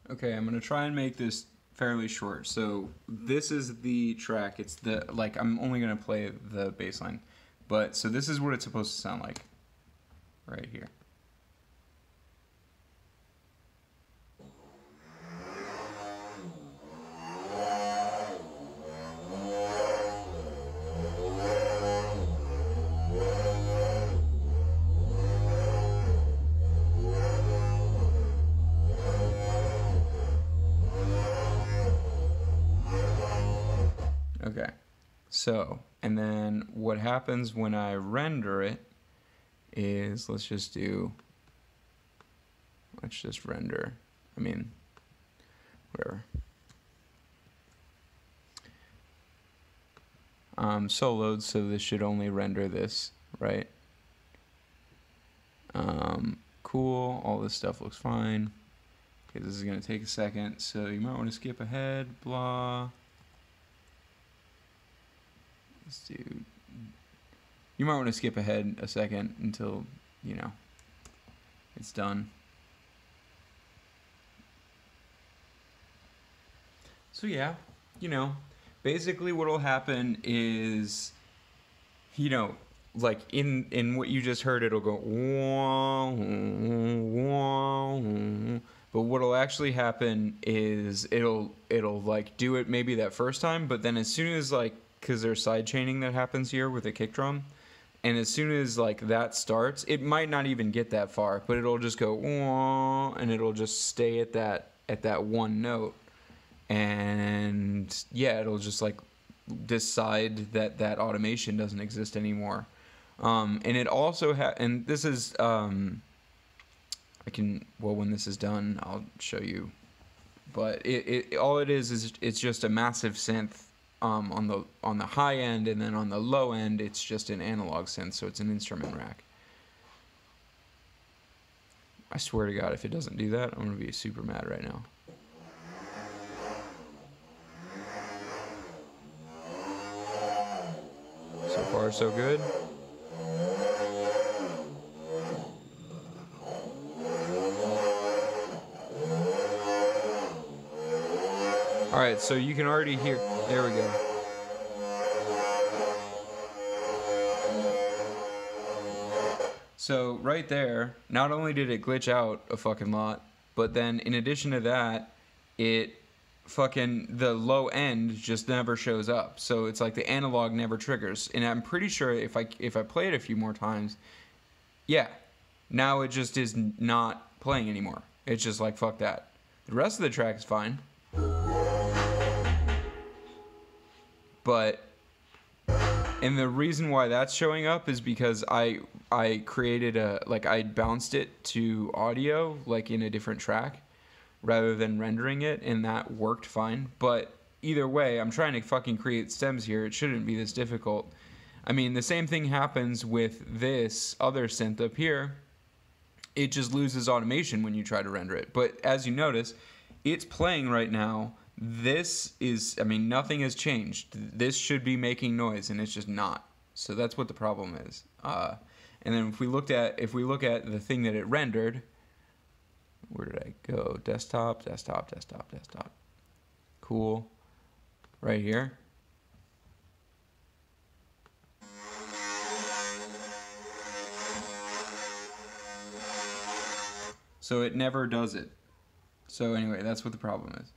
Okay, I'm gonna try and make this fairly short. So this is the track. It's the, like, I'm only gonna play the bass line. But, so this is what it's supposed to sound like. Right here. Okay, so, and then what happens when I render it is, let's just render, I mean, whatever. Soloed, so this should only render this, right? Cool, all this stuff looks fine. Okay, this is gonna take a second, so you might want to skip ahead, blah. Let's do, you might want to skip ahead a second until, you know, it's done. So yeah, you know, basically what'll happen is, you know, like in what you just heard, it'll go wah, wah, wah. But what'll actually happen is it'll like do it maybe that first time, but then as soon as, like, because there's side chaining that happens here with the kick drum, and as soon as like that starts, it might not even get that far, but it'll just go wah, and it'll just stay at that one note, and yeah, it'll just like decide that that automation doesn't exist anymore. And it also and this is I can, well, when this is done I'll show you, but all it is it's just a massive synth on the high end, and then on the low end it's just an analog synth, so it's an instrument rack. I swear to God, if it doesn't do that, I'm gonna be super mad right now. So far so good. Alright, so you can already hear, there we go. So right there, not only did it glitch out a fucking lot, but then in addition to that, it fucking, the low end just never shows up. So it's like the analog never triggers. And I'm pretty sure if I play it a few more times, yeah, now it just is not playing anymore. It's just like, fuck that. The rest of the track is fine. But, and the reason why that's showing up is because I created a, like, I bounced it to audio, like in a different track, rather than rendering it, and that worked fine. But either way, I'm trying to fucking create stems here. It shouldn't be this difficult. I mean, the same thing happens with this other synth up here. It just loses automation when you try to render it. But as you notice, it's playing right now. This is, I mean, nothing has changed. This should be making noise, and it's just not. So that's what the problem is. And then if we look at the thing that it rendered, where did I go? Desktop, desktop, desktop, desktop. Cool. Right here. So it never does it. So anyway, that's what the problem is.